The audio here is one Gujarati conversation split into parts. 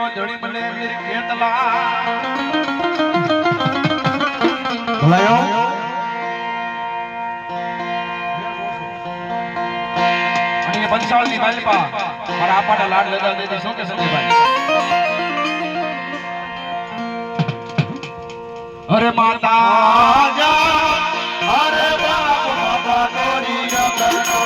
ધણી મને મેરી ખેતલા ભલાયો અને બંસાળની માલપા મારા આપાના લાડ લગા દેતી શું કે સંજયભાઈ અરે માતા જા અરે બાપ બાપા તોરી જગનો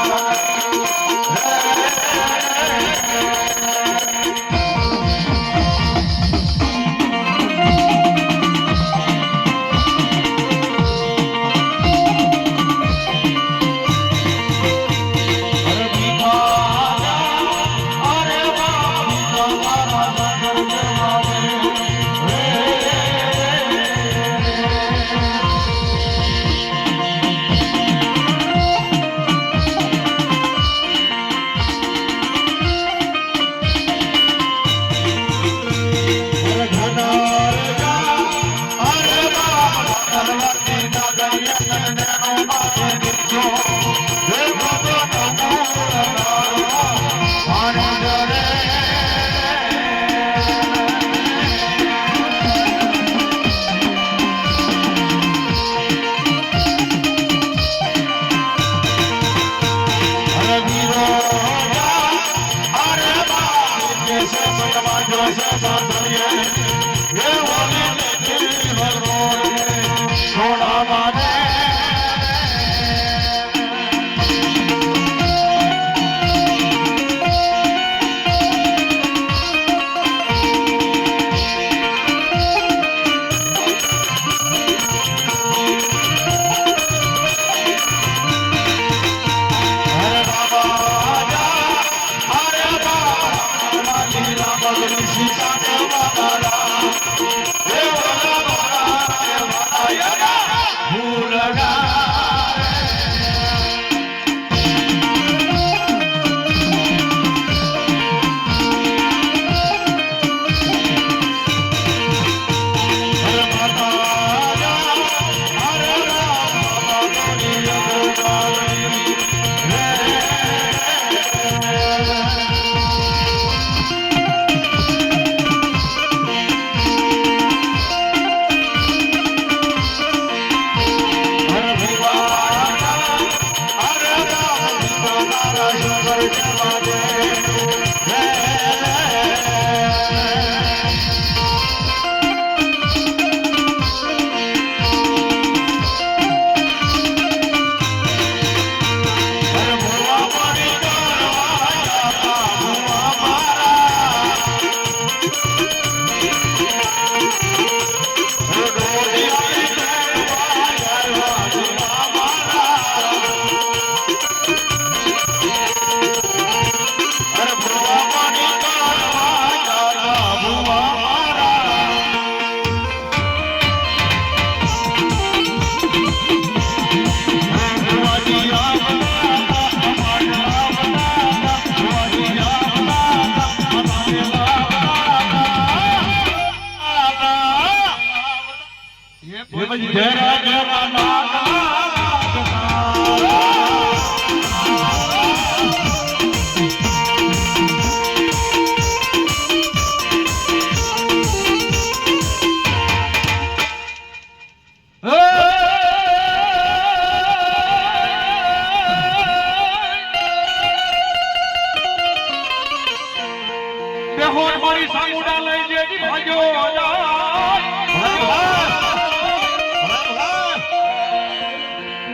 મારી સામુડા લઈ જેજી ભાજો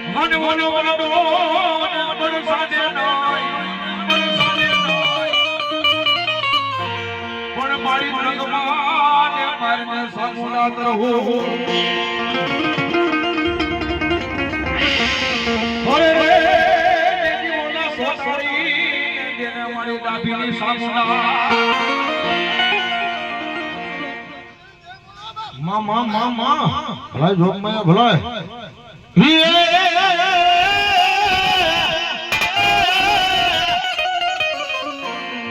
મન વનો વનો બડ સાદે પણ મારી રંગમાં ને મારને સામુડા રહો ઓરે રે જેજી મોલા સોસરી જેને મારી દાબીની સામુડા માં ભલાય જોગ માં ભલાય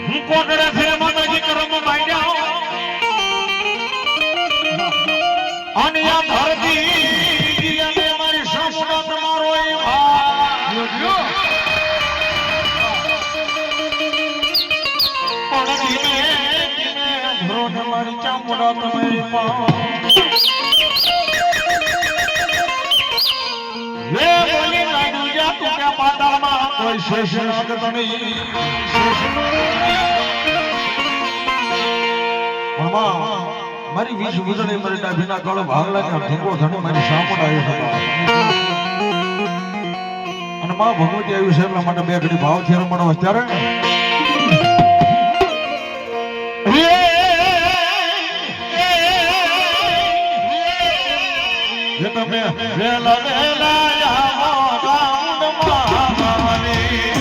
હું કોટડા ફેરે માતાજી કરમ માંડ્યા અને આ ધરતી અને મારી સાસુના તમારો એ ભાગ્યો પણ ધીમે ધીમે ધરો ચામુંડા તમે લે બોલી લાડુ જા તું કે પાતાળમાં કોઈ શેષ લાગતો નહીં મારી 20 ગુજરી મારી ડાભીના ગળે ભાગ લાગ્યા ઢીંગો ધણી મારી સામુંડ આવ્યો હતો અને માં ભગવતી આવ્યું છે એટલા માટે બે ઘડી ભાવ થી રમણો ત્યારે જે તમે વેલા વેલા આવો રાઉન્ડમાં મારી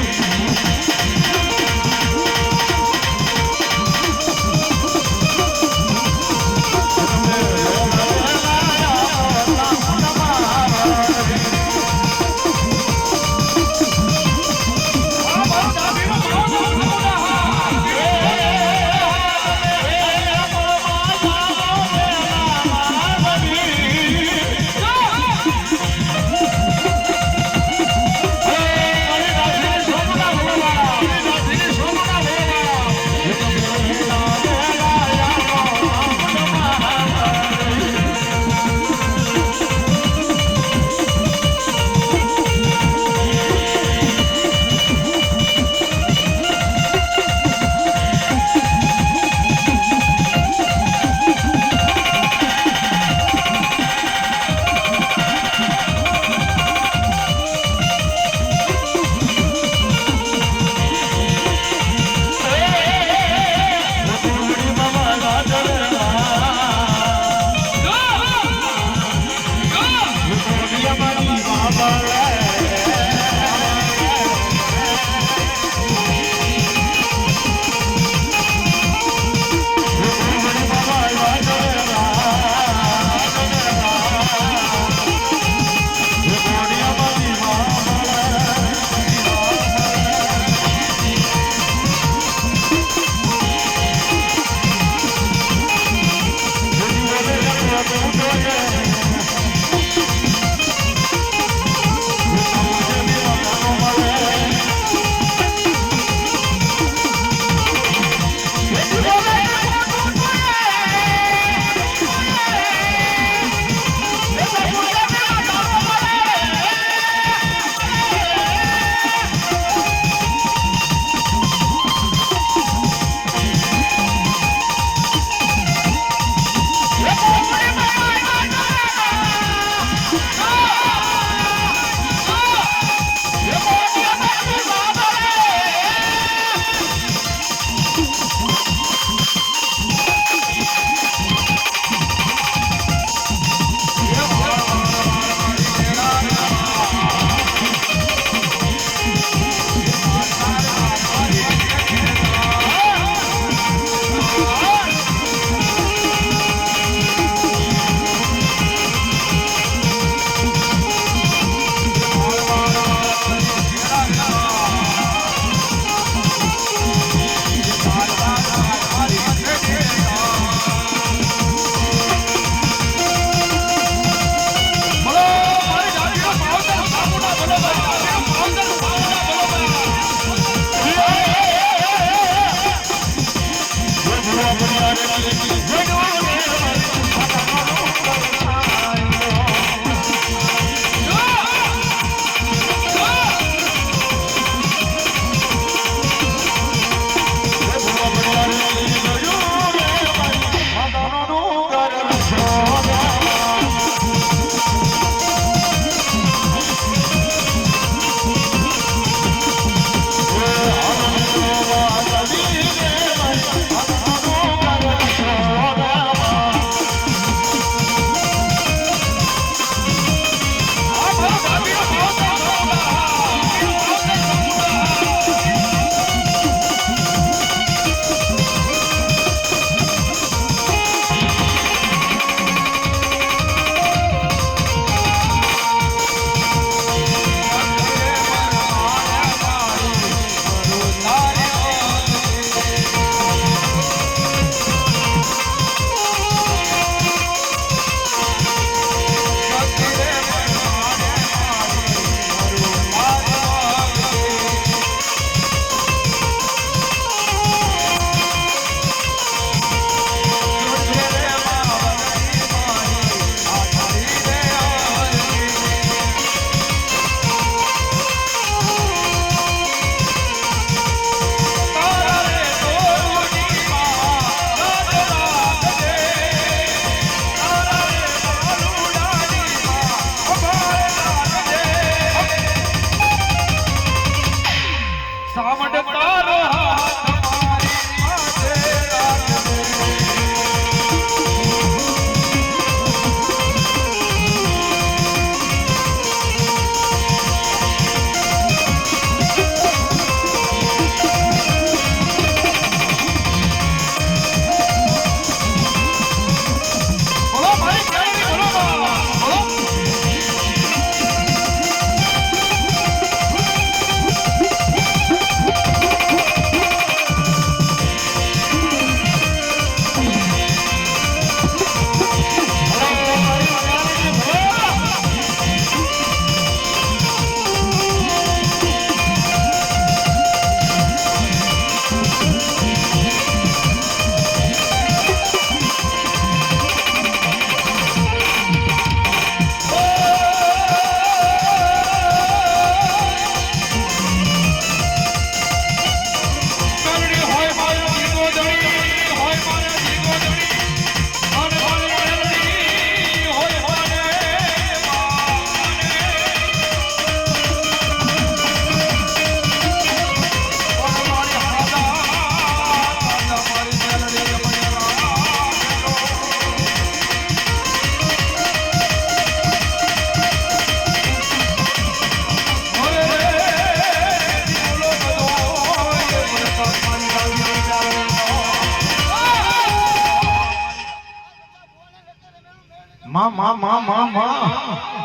માં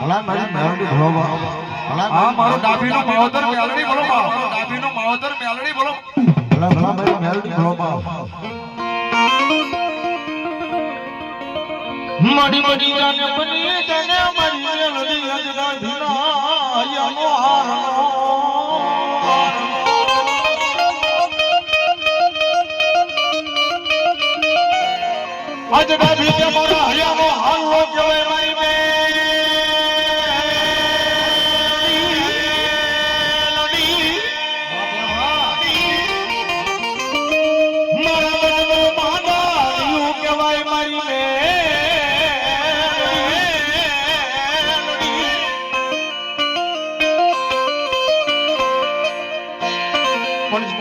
ભલા મારી મેલડી ભલોબા ભલા આ મારો ડાભીનો માવતર મેલડી બોલો બા મારો ડાભીનો માવતર મેલડી બોલો ભલા મારી મેલડી ભલોબા મારી જાને બની જાને મારી મેલડી અજડા ભીના આયાનો હારનો અજડા ભીના મારા હયાનો હાલો કહેવાય મારી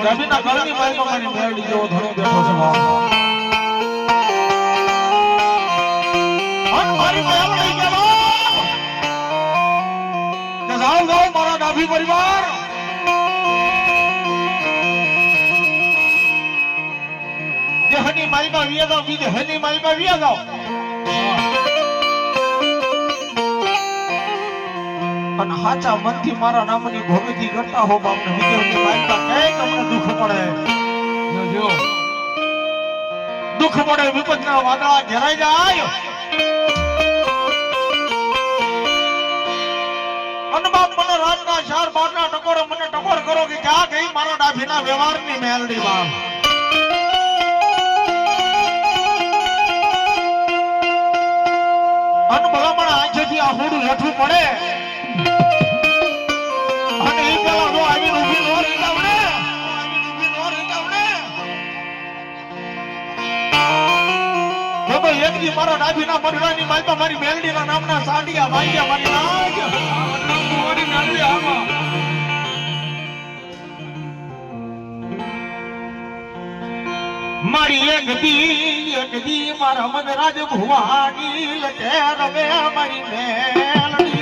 રવિના ગળની મારીમાં મારી મેલડી જેવો ધણો બેઠો છે બાપ અન મારી મેલડી કેવો કે જાઓ મારા ડાભી પરિવાર દેહની મારીમાં વિયા જાઓ વિદેહની મારીમાં વિયા જાઓ અને હાચા મનથી મારા નામની ભગવતી કરતા હો બાપને વિદેહની મારીમાં કઈ તમને દુઃખ પડે જો દુઃખ પડે વિપતના વાદળા ઘેરાઈ જાય અને બાપ મને રાતના 4-12 ના ટકોરે મને ટકોર કરો કે ક્યાં ગઈ મારા ડાભીના વ્યવહારની મેલડી બાપ અને ભલામણ આંખેથી આ હોડું હેઠું પડે અને એ પેલા નો આવીને ઊભી નો રહી જાવને તો એક દી મારા ડાભીના મરડાની માલપા મારી મેલડીના નામના સાંડિયા વાગ્યા મારી નાગ મારી મેલડી આમાં મારી એક દી મારા મનરાજ ભુવાની લટે રવે મારી મેલડી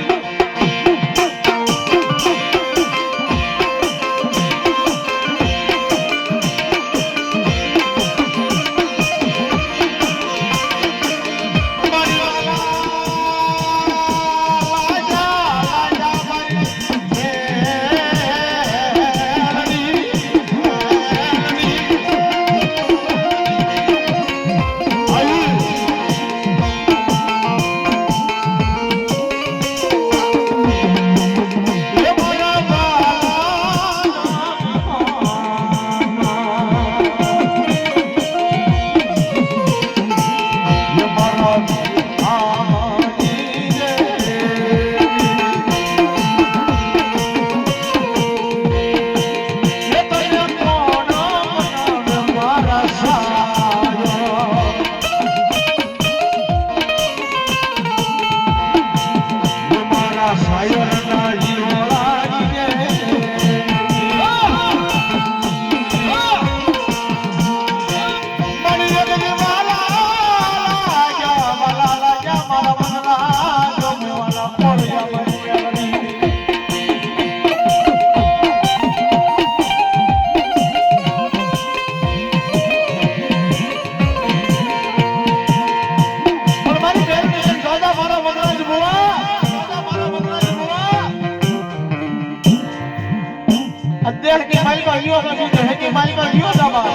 દેહની માલમાં વિયો બાબુ દેહની માલમાં વિયો દાબા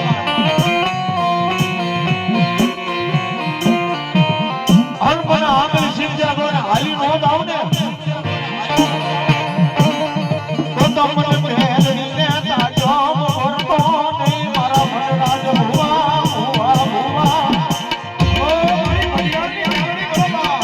અલ્પના આંગળી સિંધ્યા ગોને હાલી નો દાવ ને તો મને મેલડીને તાજો મોરકો નહીં મારા મનરાજ ભુવા ભુવા ભુવા ઓ મારી મડિયાની મેલડી ગોબા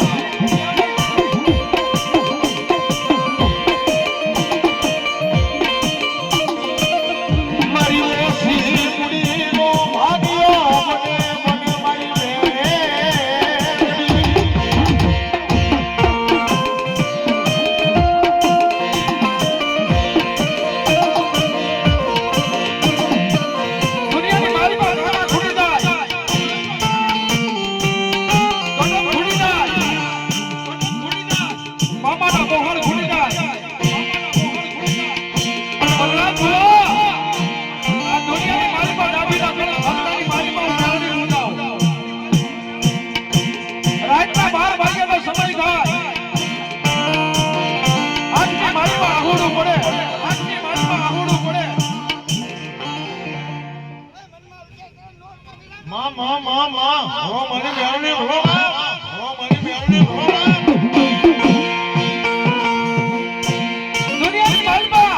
હો મારી મેળવી હો મારી મેળવી હો દુનિયાની માલપા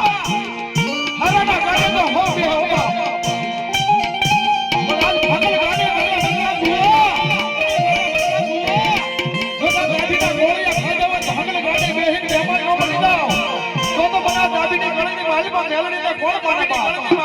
હરાના ગાડે તો હો બે હોગા બલાલ ફગલ ગાડે ગયો બંગલા દુઆ ગોતા દાબીના ગોળિયા ખાધવા તો હગલ ગાડે બેહીને બેમાર નો બની જાવ તો બના દાબીની ગળીની માલપા મેલડી તો કોણ પાડે